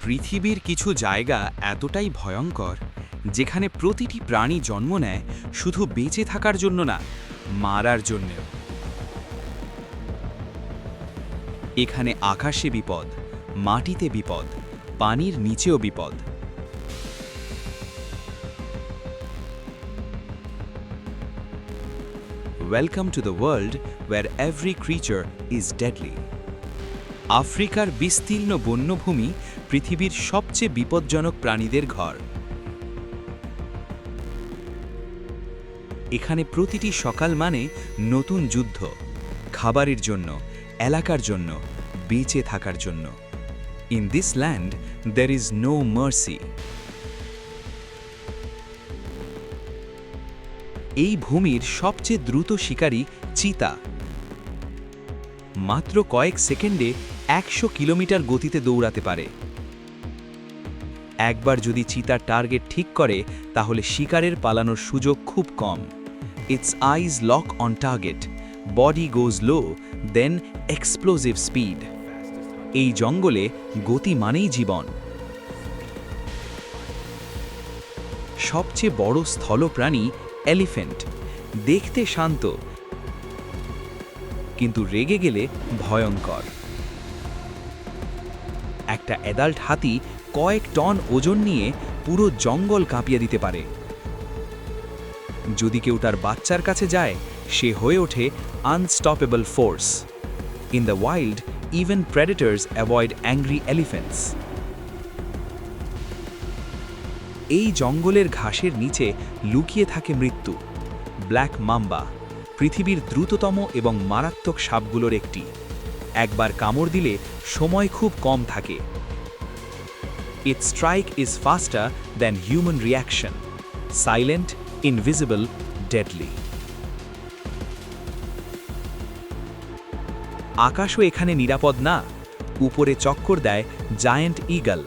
পৃথিবীর কিছু জায়গা এতটাই ভয়ঙ্কর যেখানে প্রতিটি প্রাণী জন্ম নেয় শুধু বেঁচে থাকার জন্য না, মারার জন্যেও। এখানে আকাশে বিপদ, মাটিতে বিপদ, পানির নিচেও বিপদ। Welcome to the world where every creature is deadly. আফ্রিকার বিস্তীর্ণ বন্যভূমি পৃথিবীর সবচেয়ে বিপজ্জনক প্রাণীদের ঘর। এখানে প্রতিটি সকাল মানে নতুন যুদ্ধ, খাবারের জন্য, এলাকার জন্য, বেঁচে থাকার জন্য। In this land, there is no mercy. এই ভূমির সবচেয়ে দ্রুত শিকারী চিতা। মাত্র কয়েক সেকেন্ডে 100 কিলোমিটার গতিতে দৌড়াতে পারে। একবার যদি চিতার টার্গেট ঠিক করে তাহলে শিকারের পালানোর সুযোগ খুব কম। Its eyes lock on target, body goes low, then explosive speed. এই জঙ্গলে গতি মানেই জীবন। সবচেয়ে বড় স্থলপ্রাণী এলিফ্যান্ট। দেখতে শান্ত, কিন্তু রেগে গেলে ভয়ঙ্কর। একটা অ্যাডাল্ট হাতি কয়েক টন ওজন নিয়ে পুরো জঙ্গল কাঁপিয়ে দিতে পারে। যদি কেউ তার বাচ্চার কাছে যায়, সে হয়ে ওঠে unstoppable force. In the wild, even predators avoid angry elephants. এই জঙ্গলের ঘাসের নিচে লুকিয়ে থাকে মৃত্যু। ব্ল্যাক মাম্বা, পৃথিবীর দ্রুততম এবং মারাত্মক সাপগুলোর একটি। একবার কামড় দিলে সময় খুব কম থাকে। Its strike is faster than human reaction. Silent, invisible, deadly. আকাশও এখানে নিরাপদ না। উপরে চক্কর দেয় জায়ান্ট ঈগল।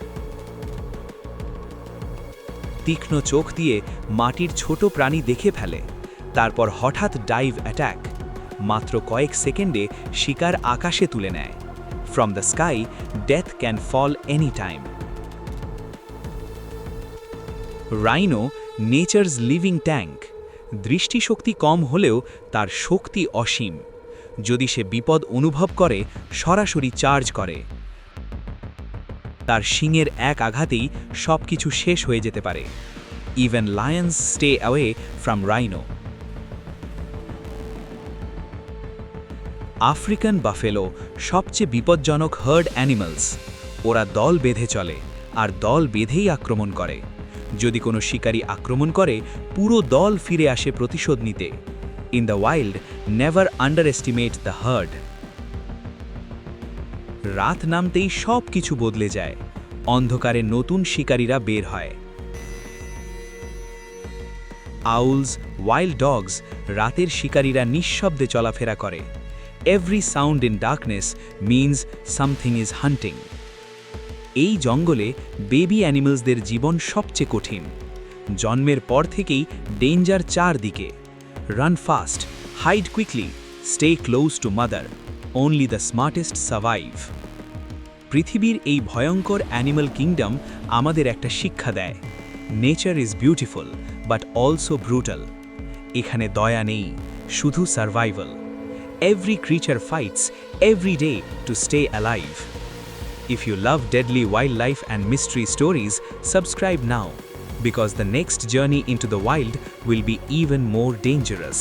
তীক্ষ্ণ চোখ দিয়ে মাটির ছোট প্রাণী দেখে ফেলে, তারপর হঠাৎ ডাইভ অ্যাটাক। মাত্র কয়েক সেকেন্ডে শিকার আকাশে তুলে নেয়। From the sky, death can fall anytime. Rhino, nature's living tank. দৃষ্টিশক্তি কম হলেও তার শক্তি অসীম। যদি সে বিপদ অনুভব করে, সরাসরি চার্জ করে। তার শিংয়ের এক আঘাতেই সবকিছু শেষ হয়ে যেতে পারে। Even Lions stay away from rhino. African buffalo সবচেয়ে বিপজ্জনক হার্ড অ্যানিমালস। ওরা দল বেঁধে চলে, আর দল বেঁধেই আক্রমণ করে। যদি কোনো শিকারী আক্রমণ করে, পুরো দল ফিরে আসে প্রতিশোধ নিতে। In the wild, never under estimate the hard. রাত নামতেই সব কিছু বদলে যায়। অন্ধকারে নতুন শিকারীরা বের হয়। আউলস, ওয়াইল্ড ডগস, রাতের শিকারীরা নিঃশব্দে চলাফেরা করে। Every sound in darkness means something is hunting. এই জঙ্গলে বেবি অ্যানিমালসদের জীবন সবচেয়ে কঠিন। জন্মের পর থেকেই ডেঞ্জার চারদিকে। Run fast, hide quickly, stay close to mother. Only the smartest survive. পৃথিবীর এই ভয়ঙ্কর অ্যানিমাল কিংডম আমাদের একটা শিক্ষা দেয়। Nature is beautiful, but also brutal. এখানে দয়া নেই, শুধু survival. Every creature fights every day to stay alive. If you love deadly wildlife and mystery stories, subscribe now, because the next journey into the wild will be even more dangerous.